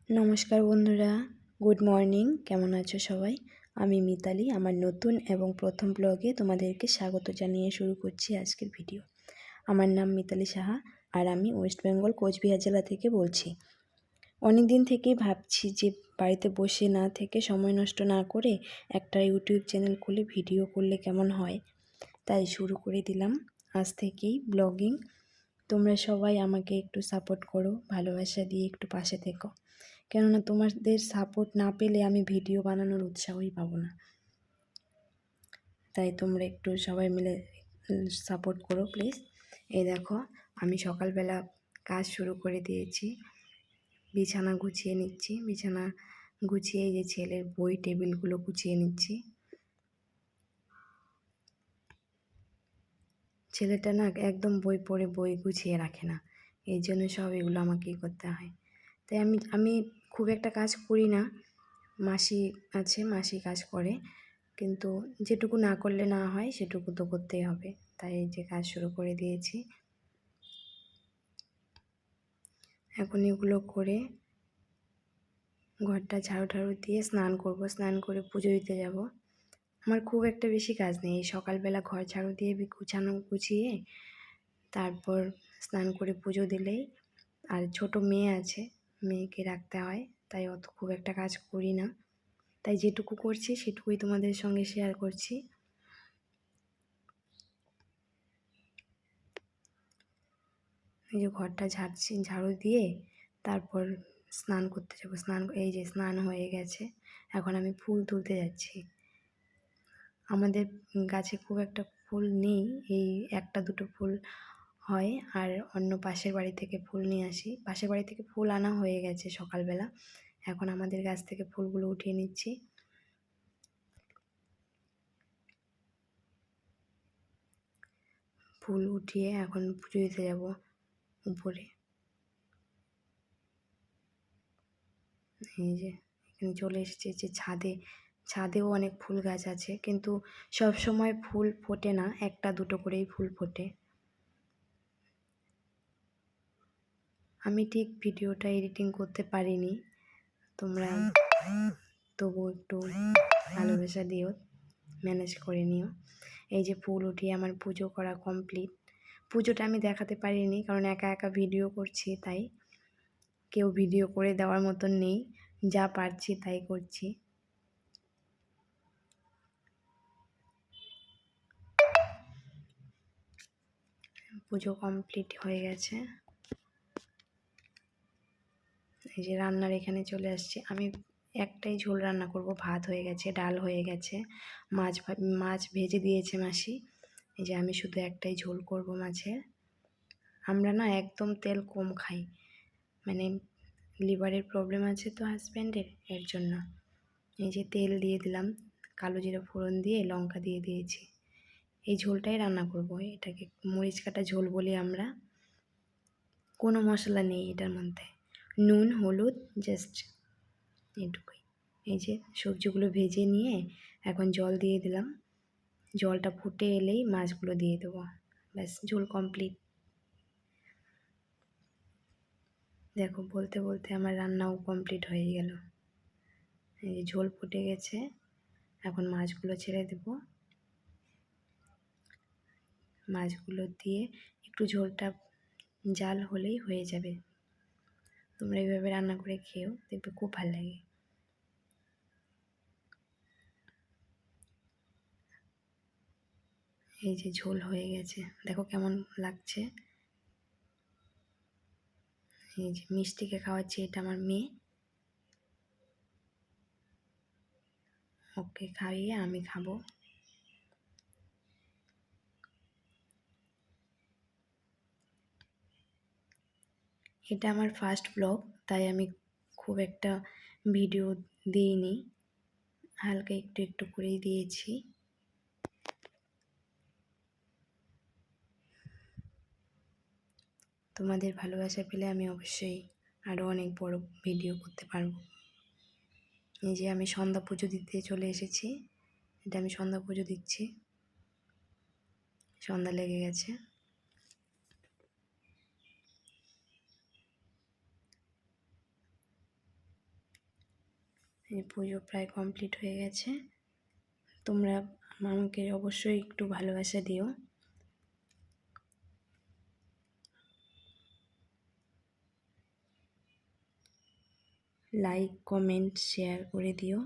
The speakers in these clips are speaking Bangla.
নমস্কার বন্ধুরা, গুড মর্নিং। কেমন আছো সবাই? আমি মিতালি আমার নতুন এবং প্রথম ব্লগে তোমাদেরকে স্বাগত জানিয়ে শুরু করছি আজকের ভিডিও। আমার নাম মিতালি সাহা আর আমি ওয়েস্ট বেঙ্গল কোচবিহার জেলা থেকে বলছি। অনেক দিন থেকেই ভাবছি যে বাড়িতে বসে না থেকে সময় নষ্ট না করে একটা ইউটিউব চ্যানেল খুলে ভিডিও করলে কেমন হয়, তাই শুরু করে দিলাম আজ থেকেই ব্লগিং। তোমরা সবাই আমাকে একটু সাপোর্ট করো, ভালোবাসা দিয়ে একটু পাশে থেকো, কেননা তোমাদের সাপোর্ট না পেলে আমি ভিডিও বানানোর উৎসাহই পাবো না। তাই তোমরা একটু সবাই মিলে সাপোর্ট করো প্লিজ। এই দেখো, আমি সকালবেলা কাজ শুরু করে দিয়েছি। বিছানা গুছিয়ে নিচ্ছি, বিছানা গুছিয়ে যে ছেলের বই টেবিলগুলো গুছিয়ে নিচ্ছি। ছেলেটা না একদম বই পড়ে বই গুছিয়ে রাখে না, এই জন্য সব এগুলো আমাকেই করতে হয়। তাই আমি খুব একটা কাজ করি না, মাসি আছে, মাসি কাজ করে, কিন্তু যেটুকু না করলে না হয় সেটুকু তো করতেই হবে। তাই এই যে কাজ শুরু করে দিয়েছি। এখন এগুলো করে ঘরটা ঝাড়ু ঠাড়ু দিয়ে স্নান করব, স্নান করে পুজো দিতে যাব। আমার খুব একটা বেশি কাজ নেই, সকালবেলা ঘর ঝাড়ু দিয়ে গুছিয়ে তারপর স্নান করে পুজো দিলেই। আর ছোট মেয়ে আছে, মেয়েকে রাখতে হয়, তাই অত খুব একটা কাজ করি না। তাই যেটুকু করছি সেটুকুই তোমাদের সঙ্গে শেয়ার করছি। এই যে ঘরটা ঝাড়ু দিয়ে তারপর স্নান করতে যাবো। এই যে স্নান হয়ে গেছে, এখন আমি ফুল তুলতে যাচ্ছি। আমাদের গাছে খুব একটা ফুল নেই, এই একটা দুটো ফুল হয়, আর অন্য পাশের বাড়ি থেকে ফুল নিয়ে আসি। পাশের বাড়ি থেকে ফুল আনা হয়ে গেছে সকালবেলা, এখন আমাদের গাছ থেকে ফুলগুলো উঠিয়ে নিচ্ছি। ফুল উঠিয়ে এখন পুজো দিতে যাব উপরে। এই যে এখানে চলে এসেছি, যে ছাদেও অনেক ফুল গাছ আছে, কিন্তু সব সময় ফুল ফোটে না, একটা দুটো করেই ফুল ফোটে। আমি ঠিক ভিডিওটা এডিটিং করতে পারিনি, তোমরা তবু একটু ভালোবাসা দিও, ম্যানেজ করে নিও। এই যে ফুল উঠিয়ে আমার পুজো করা কমপ্লিট। পুজোটা আমি দেখাতে পারিনি কারণ একা একা ভিডিও করছি, তাই কেউ ভিডিও করে দেওয়ার মতন নেই, যা পারছি তাই করছি। পুজো কমপ্লিট হয়ে গেছে। এই যে রান্নার এখানে চলে আসছি। আমি একটাই ঝোল রান্না করব, ভাত হয়ে গেছে, ডাল হয়ে গেছে, মাছ ভেজে দিয়েছে মাসি। এই যে আমি শুধু একটাই ঝোল করব মাছের। আমরা না একদম তেল কম খাই, মানে লিভারের প্রবলেম আছে তো হাজব্যান্ডের, এর জন্য। এই যে তেল দিয়ে দিলাম, কালো জিরা ফোড়ন দিয়ে লঙ্কা দিয়ে দিয়েছি। এই ঝোলটাই রান্না করব, এটাকে মরিচ কাটা ঝোল বলি আমরা। কোনো মশলা নেই এটার মধ্যে, নুন হলুদ জাস্ট এটুকুই। এই যে সবজিগুলো ভেজে নিয়ে এখন জল দিয়ে দিলাম, জলটা ফুটে এলেই মাছগুলো দিয়ে দেবো, ব্যাস ঝোল কমপ্লিট। দেখো বলতে বলতে আমার রান্নাও কমপ্লিট হয়ে গেল। এই যে ঝোল ফুটে গেছে, এখন মাছগুলো ছেড়ে দেব। মাছগুলো দিয়ে একটু ঝোলটা জাল হলেই হয়ে যাবে। তোমরা এইভাবে রান্না করে খেও, দেখবে খুব ভালো লাগে। এই যে ঝোল হয়ে গেছে, দেখো কেমন লাগছে। এই যে মিষ্টিকে খাওয়াচ্ছি, এটা আমার মেয়ে, ওকে খাইয়ে আমি খাবো। এটা আমার ফার্স্ট ব্লগ, তাই আমি খুব একটা ভিডিও দিইনি, হালকা একটু একটু করেই দিয়েছি। তোমাদের ভালোবাসা পেলে আমি অবশ্যই আরও অনেক বড় ভিডিও করতে পারবো। এই যে আমি সন্ধ্যা পুজো দিতে চলে এসেছি, এটা আমি সন্ধ্যা পুজো দিচ্ছি, সন্ধ্যা লেগে গেছে। এই পুজো প্রায় কমপ্লিট হয়ে গেছে। তোমরা আমাকে অবশ্যই একটু ভালোবাসা দিও। লাইক, কমেন্ট, শেয়ার করে দিও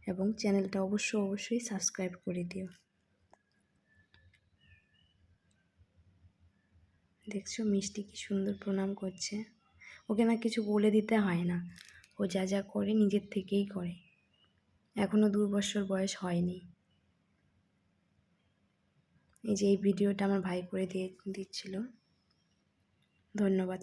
এবং চ্যানেলটা অবশ্যই সাবস্ক্রাইব করে দিও। দেখছো মিষ্টি কি সুন্দর প্রণাম করছে। ওকে না কিছু বলে দিতে হয় না, ও যা যা করে নিজের থেকেই করে। এখনও 2 বছর বয়স হয়নি। এই যে এই ভিডিওটা আমার ভাই করে দিচ্ছিল। ধন্যবাদ।